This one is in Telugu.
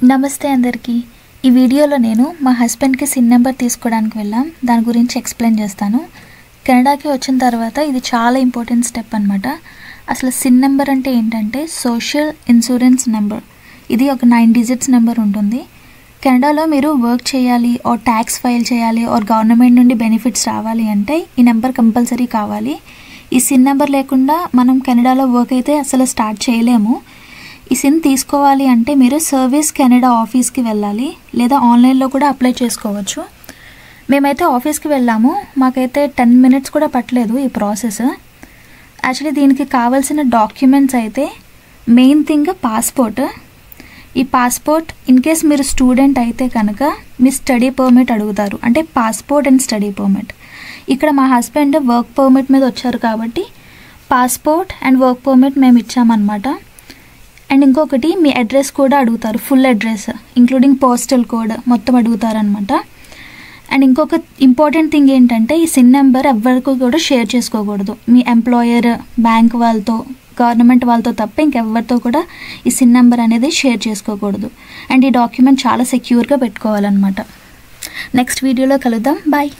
నమస్తే అందరికీ. ఈ వీడియోలో నేను మా హస్బెండ్కి సిన్ నెంబర్ తీసుకోవడానికి వెళ్ళాం. దాని గురించి ఎక్స్ప్లెయిన్ చేస్తాను. కెనడాకి వచ్చిన తర్వాత ఇది చాలా ఇంపార్టెంట్ స్టెప్ అనమాట. అసలు సిన్ నెంబర్ అంటే ఏంటంటే సోషల్ ఇన్సూరెన్స్ నెంబర్. ఇది ఒక 9 డిజిట్స్ నెంబర్ ఉంటుంది. కెనడాలో మీరు వర్క్ చేయాలి ఆర్ ట్యాక్స్ ఫైల్ చేయాలి ఆర్ గవర్నమెంట్ నుండి బెనిఫిట్స్ రావాలి అంటే ఈ నెంబర్ కంపల్సరీ కావాలి. ఈ సిన్ నెంబర్ లేకుండా మనం కెనడాలో వర్క్ అయితే అసలు స్టార్ట్ చేయలేము. ఈ సిన్ తీసుకోవాలి అంటే మీరు సర్వీస్ కెనడా ఆఫీస్కి వెళ్ళాలి, లేదా ఆన్లైన్లో కూడా అప్లై చేసుకోవచ్చు. మేమైతే ఆఫీస్కి వెళ్ళాము. మాకైతే 10 మినిట్స్ కూడా పట్టలేదు ఈ ప్రాసెస్. యాక్చువల్లీ దీనికి కావాల్సిన డాక్యుమెంట్స్ అయితే మెయిన్ థింగ్ పాస్పోర్ట్. ఈ పాస్పోర్ట్ ఇన్ కేస్ మీరు స్టూడెంట్ అయితే కనుక మీ స్టడీ పర్మిట్ అడుగుతారు, అంటే పాస్పోర్ట్ అండ్ స్టడీ పర్మిట్. ఇక్కడ మా హస్బెండ్ వర్క్ పర్మిట్ మీద వచ్చారు కాబట్టి పాస్పోర్ట్ అండ్ వర్క్ పర్మిట్ మేము ఇచ్చామన్నమాట. అండ్ ఇంకొకటి మీ అడ్రస్ కూడా అడుగుతారు, full address including postal code మొత్తం అడుగుతారనమాట. అండ్ ఇంకొక ఇంపార్టెంట్ థింగ్ ఏంటంటే ఈ సిన్ నెంబర్ ఎవరికి కూడా షేర్ చేసుకోకూడదు. మీ ఎంప్లాయర్, బ్యాంక్ వాళ్ళతో, గవర్నమెంట్ వాళ్ళతో తప్ప ఇంకెవరితో కూడా ఈ సిన్ నెంబర్ అనేది షేర్ చేసుకోకూడదు. అండ్ ఈ డాక్యుమెంట్ చాలా సెక్యూర్గా పెట్టుకోవాలన్నమాట. నెక్స్ట్ వీడియోలో కలుద్దాం. బాయ్.